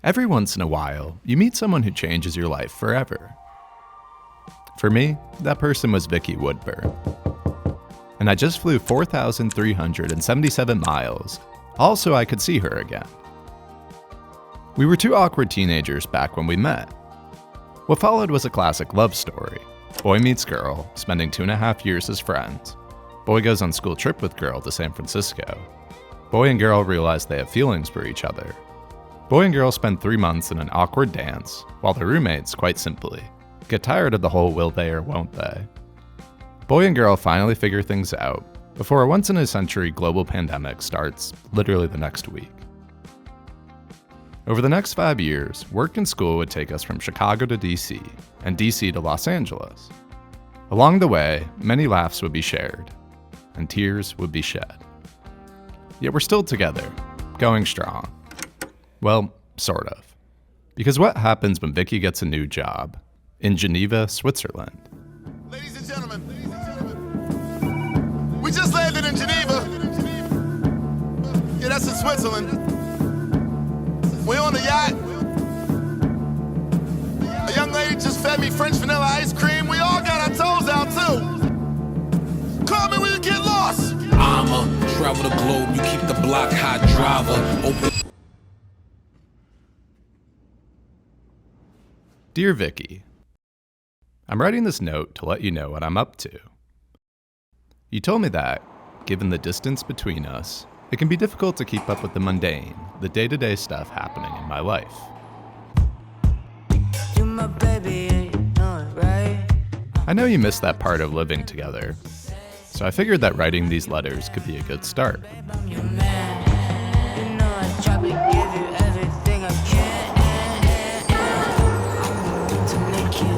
Every once in a while, you meet someone who changes your life forever. For me, that person was Vicky Woodburn. And I just flew 4,377 miles, all so I could see her again. We were two awkward teenagers back when we met. What followed was a classic love story. Boy meets girl, spending 2.5 years as friends. Boy goes on school trip with girl to San Francisco. Boy and girl realize they have feelings for each other. Boy and girl spend 3 months in an awkward dance, while their roommates, quite simply, get tired of the whole will they or won't they. Boy and girl finally figure things out, before a once-in-a-century global pandemic starts literally the next week. Over the next 5 years, work and school would take us from Chicago to DC, and DC to Los Angeles. Along the way, many laughs would be shared, and tears would be shed. Yet we're still together, going strong. Well, sort of. Because what happens when Vicky gets a new job? In Geneva, Switzerland. Ladies and gentlemen, we just landed in Geneva. Yeah, that's in Switzerland. We're on the yacht. A young lady just fed me French vanilla ice cream. We all got our toes out too. Call me when you get lost. I'ma travel the globe, you keep the block hot driver. Open. Dear Vicky, I'm writing this note to let you know what I'm up to. You told me that, given the distance between us, it can be difficult to keep up with the mundane, the day-to-day stuff happening in my life. You my baby, you know it, right? I know you miss that part of living together, so I figured that writing these letters could be a good start. I'm your man. You know I try to give you everything I can. I'm going to make you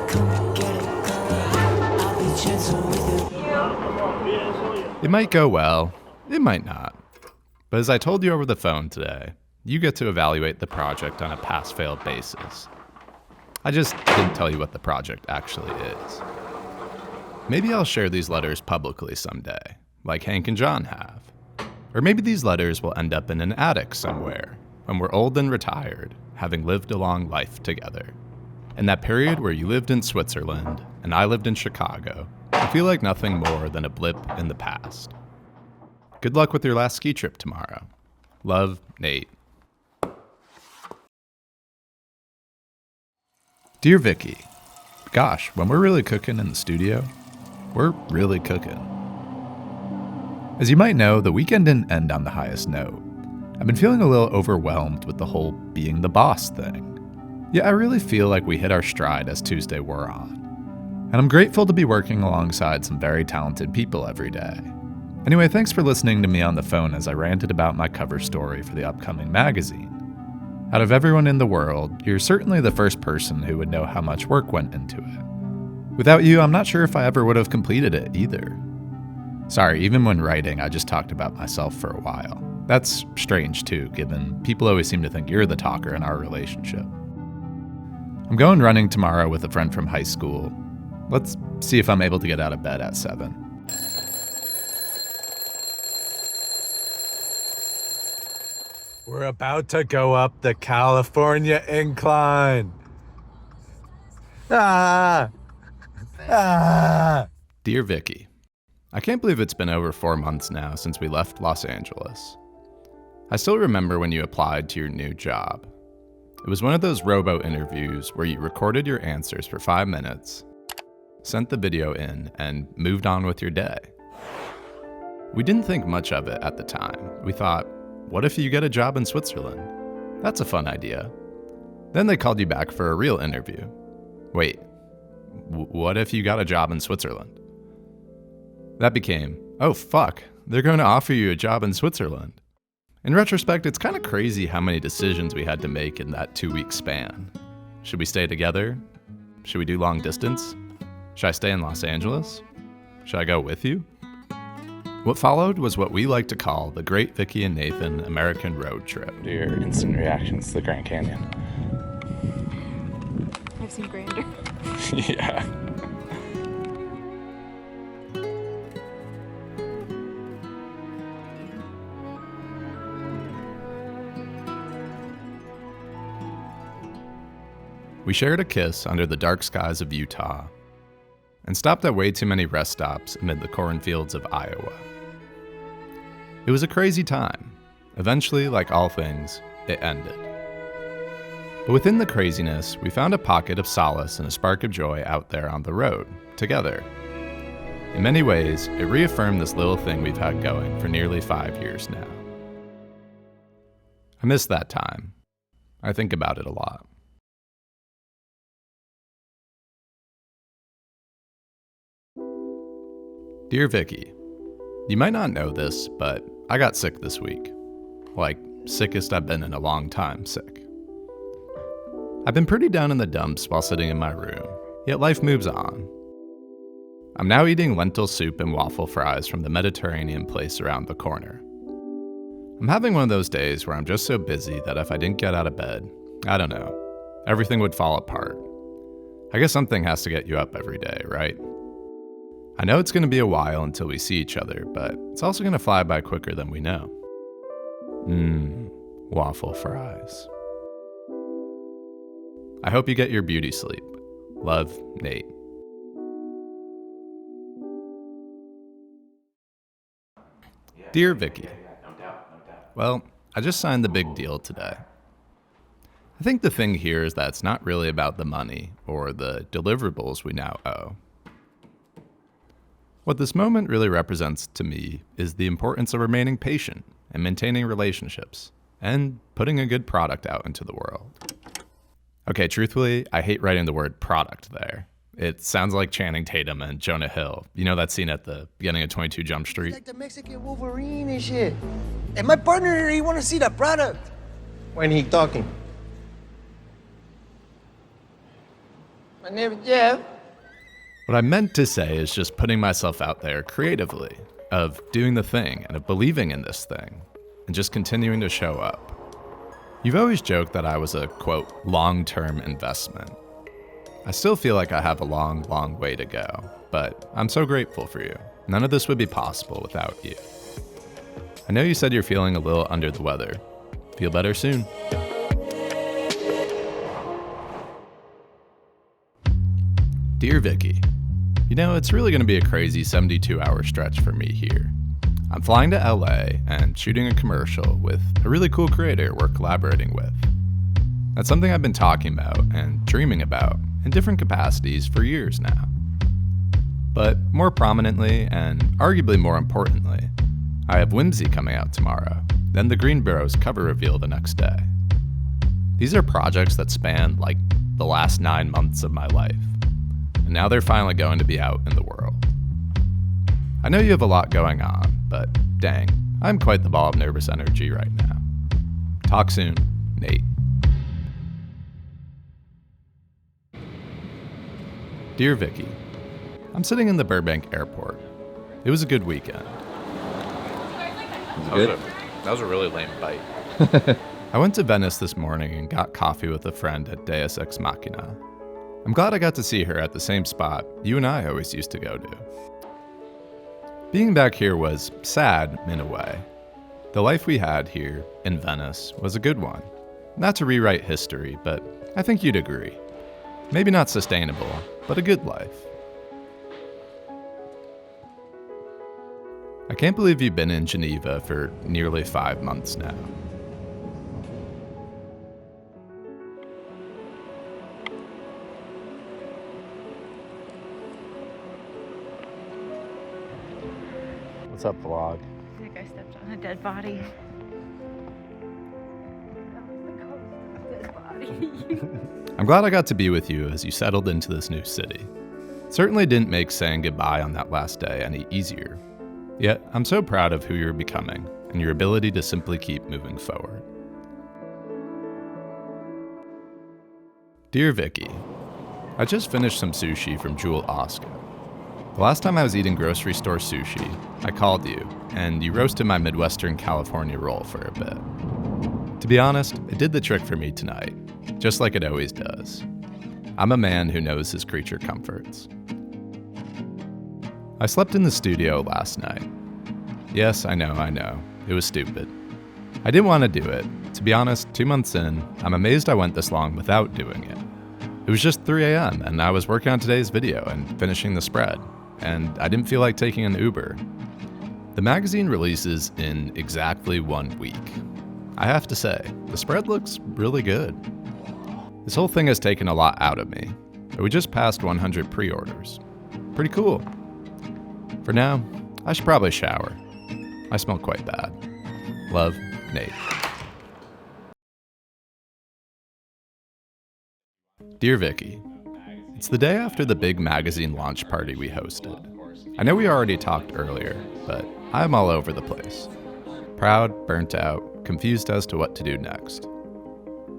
come get it, girl. I'll be gentle with you. It might go well, it might not. But as I told you over the phone today, you get to evaluate the project on a pass-fail basis. I just didn't tell you what the project actually is. Maybe I'll share these letters publicly someday, like Hank and John have. Or maybe these letters will end up in an attic somewhere, when we're old and retired, having lived a long life together. In that period where you lived in Switzerland, and I lived in Chicago, I feel like nothing more than a blip in the past. Good luck with your last ski trip tomorrow. Love, Nate. Dear Vicky, gosh, when we're really cooking in the studio, we're really cooking. As you might know, the weekend didn't end on the highest note. I've been feeling a little overwhelmed with the whole being the boss thing. Yet I really feel like we hit our stride as Tuesday wore on. And I'm grateful to be working alongside some very talented people every day. Anyway, thanks for listening to me on the phone as I ranted about my cover story for the upcoming magazine. Out of everyone in the world, you're certainly the first person who would know how much work went into it. Without you, I'm not sure if I ever would have completed it either. Sorry, even when writing, I just talked about myself for a while. That's strange too, given people always seem to think you're the talker in our relationship. I'm going running tomorrow with a friend from high school. Let's see if I'm able to get out of bed at 7. We're about to go up the California incline. Ah! Ah! Dear Vicky, I can't believe it's been over 4 months now since we left Los Angeles. I still remember when you applied to your new job. It was one of those robo interviews where you recorded your answers for 5 minutes, sent the video in, and moved on with your day. We didn't think much of it at the time. We thought, what if you get a job in Switzerland? That's a fun idea. Then they called you back for a real interview. Wait, what if you got a job in Switzerland? That became, oh fuck, they're going to offer you a job in Switzerland. In retrospect, it's kind of crazy how many decisions we had to make in that 2-week span. Should we stay together? Should we do long distance? Should I stay in Los Angeles? Should I go with you? What followed was what we like to call the Great Vicky and Nathan American Road Trip. Your instant reactions to the Grand Canyon. I've seen grander. Yeah. We shared a kiss under the dark skies of Utah and stopped at way too many rest stops amid the cornfields of Iowa. It was a crazy time. Eventually, like all things, it ended. But within the craziness, we found a pocket of solace and a spark of joy out there on the road, together. In many ways, it reaffirmed this little thing we've had going for nearly 5 years now. I miss that time. I think about it a lot. Dear Vicky, you might not know this, but I got sick this week. Like, sickest I've been in a long time sick. I've been pretty down in the dumps while sitting in my room, yet life moves on. I'm now eating lentil soup and waffle fries from the Mediterranean place around the corner. I'm having one of those days where I'm just so busy that if I didn't get out of bed, I don't know, everything would fall apart. I guess something has to get you up every day, right? I know it's going to be a while until we see each other, but it's also going to fly by quicker than we know. Waffle fries. I hope you get your beauty sleep. Love, Nate. Dear Vicky, well, I just signed the big deal today. I think the thing here is that it's not really about the money or the deliverables we now owe. What this moment really represents to me is the importance of remaining patient and maintaining relationships and putting a good product out into the world. Okay, truthfully, I hate writing the word product there. It sounds like Channing Tatum and Jonah Hill. You know that scene at the beginning of 22 Jump Street? Like the Mexican Wolverine and shit. And my partner here, he want to see the product. When he talking? My name is Jeff. What I meant to say is just putting myself out there creatively, of doing the thing and of believing in this thing, and just continuing to show up. You've always joked that I was a, quote, long-term investment. I still feel like I have a long, long way to go, but I'm so grateful for you. None of this would be possible without you. I know you said you're feeling a little under the weather. Feel better soon. Dear Vicky, you know, it's really going to be a crazy 72-hour stretch for me here. I'm flying to LA and shooting a commercial with a really cool creator we're collaborating with. That's something I've been talking about and dreaming about in different capacities for years now. But more prominently, and arguably more importantly, I have Whimsy coming out tomorrow, then the Greenborough's cover reveal the next day. These are projects that span like the last 9 months of my life, and now they're finally going to be out in the world. I know you have a lot going on, but dang, I'm quite the ball of nervous energy right now. Talk soon, Nate. Dear Vicky, I'm sitting in the Burbank airport. It was a good weekend. That was a really lame bite. I went to Venice this morning and got coffee with a friend at Deus Ex Machina. I'm glad I got to see her at the same spot you and I always used to go to. Being back here was sad in a way. The life we had here in Venice was a good one. Not to rewrite history, but I think you'd agree. Maybe not sustainable, but a good life. I can't believe you've been in Geneva for nearly 5 months now. What's up, vlog? I think I stepped on a dead body. Dead body. I'm glad I got to be with you as you settled into this new city. It certainly didn't make saying goodbye on that last day any easier. Yet, I'm so proud of who you're becoming and your ability to simply keep moving forward. Dear Vicky, I just finished some sushi from Jewel Oscar. The last time I was eating grocery store sushi, I called you, and you roasted my Midwestern California roll for a bit. To be honest, it did the trick for me tonight, just like it always does. I'm a man who knows his creature comforts. I slept in the studio last night. Yes, I know, it was stupid. I didn't want to do it. To be honest, 2 months in, I'm amazed I went this long without doing it. It was just 3 a.m. and I was working on today's video and finishing the spread, and I didn't feel like taking an Uber. The magazine releases in exactly 1 week. I have to say, the spread looks really good. This whole thing has taken a lot out of me, but we just passed 100 pre-orders. Pretty cool. For now, I should probably shower. I smell quite bad. Love, Nate. Dear Vicky, it's the day after the big magazine launch party we hosted. I know we already talked earlier, but I'm all over the place. Proud, burnt out, confused as to what to do next.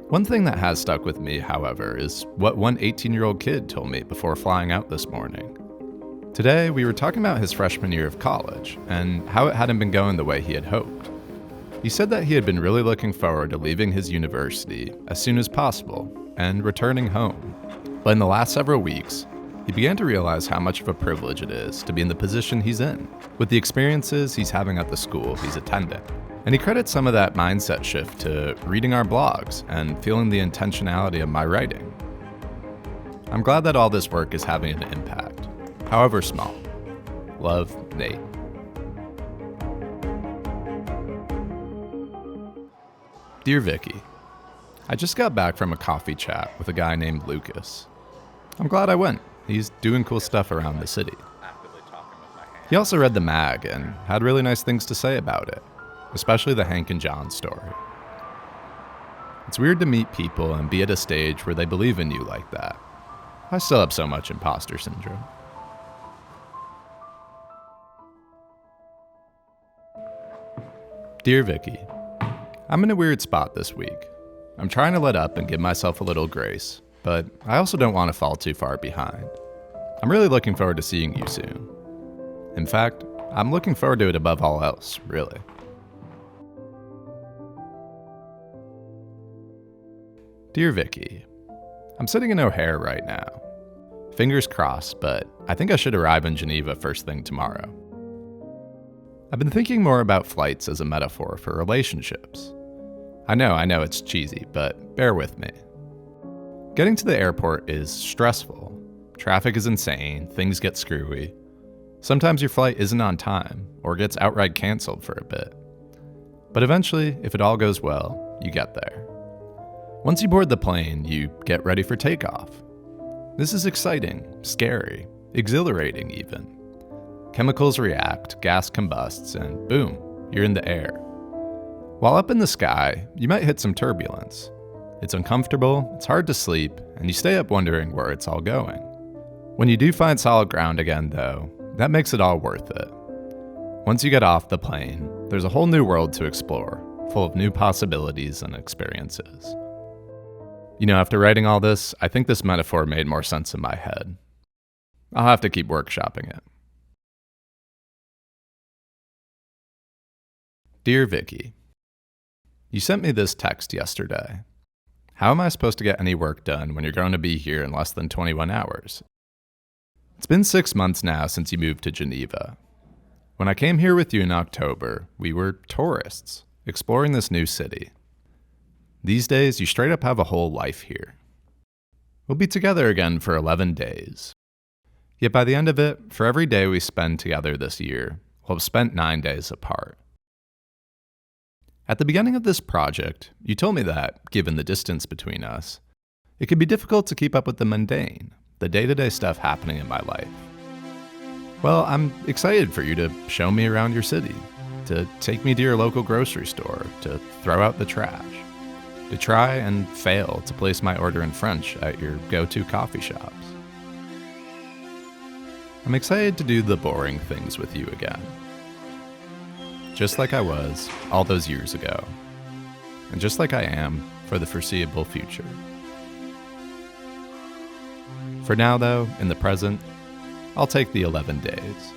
One thing that has stuck with me, however, is what one 18-year-old kid told me before flying out this morning. Today, we were talking about his freshman year of college and how it hadn't been going the way he had hoped. He said that he had been really looking forward to leaving his university as soon as possible and returning home. But in the last several weeks, he began to realize how much of a privilege it is to be in the position he's in, with the experiences he's having at the school he's attending. And he credits some of that mindset shift to reading our blogs and feeling the intentionality of my writing. I'm glad that all this work is having an impact, however small. Love, Nate. Dear Vicky, I just got back from a coffee chat with a guy named Lucas. I'm glad I went. He's doing cool stuff around the city. He also read the mag and had really nice things to say about it, especially the Hank and John story. It's weird to meet people and be at a stage where they believe in you like that. I still have so much imposter syndrome. Dear Vicky, I'm in a weird spot this week. I'm trying to let up and give myself a little grace, but I also don't want to fall too far behind. I'm really looking forward to seeing you soon. In fact, I'm looking forward to it above all else, really. Dear Vicky, I'm sitting in O'Hare right now. Fingers crossed, but I think I should arrive in Geneva first thing tomorrow. I've been thinking more about flights as a metaphor for relationships. I know it's cheesy, but bear with me. Getting to the airport is stressful. Traffic is insane, things get screwy. Sometimes your flight isn't on time, or gets outright canceled for a bit. But eventually, if it all goes well, you get there. Once you board the plane, you get ready for takeoff. This is exciting, scary, exhilarating even. Chemicals react, gas combusts, and boom, you're in the air. While up in the sky, you might hit some turbulence. It's uncomfortable, it's hard to sleep, and you stay up wondering where it's all going. When you do find solid ground again, though, that makes it all worth it. Once you get off the plane, there's a whole new world to explore, full of new possibilities and experiences. You know, after writing all this, I think this metaphor made more sense in my head. I'll have to keep workshopping it. Dear Vicky, you sent me this text yesterday. How am I supposed to get any work done when you're going to be here in less than 21 hours? It's been 6 months now since you moved to Geneva. When I came here with you in October, we were tourists, exploring this new city. These days, you straight up have a whole life here. We'll be together again for 11 days. Yet by the end of it, for every day we spend together this year, we'll have spent 9 days apart. At the beginning of this project, you told me that, given the distance between us, it could be difficult to keep up with the mundane, the day-to-day stuff happening in my life. Well, I'm excited for you to show me around your city, to take me to your local grocery store, to throw out the trash, to try and fail to place my order in French at your go-to coffee shops. I'm excited to do the boring things with you again. Just like I was all those years ago, and just like I am for the foreseeable future. For now, though, in the present, I'll take the 11 days.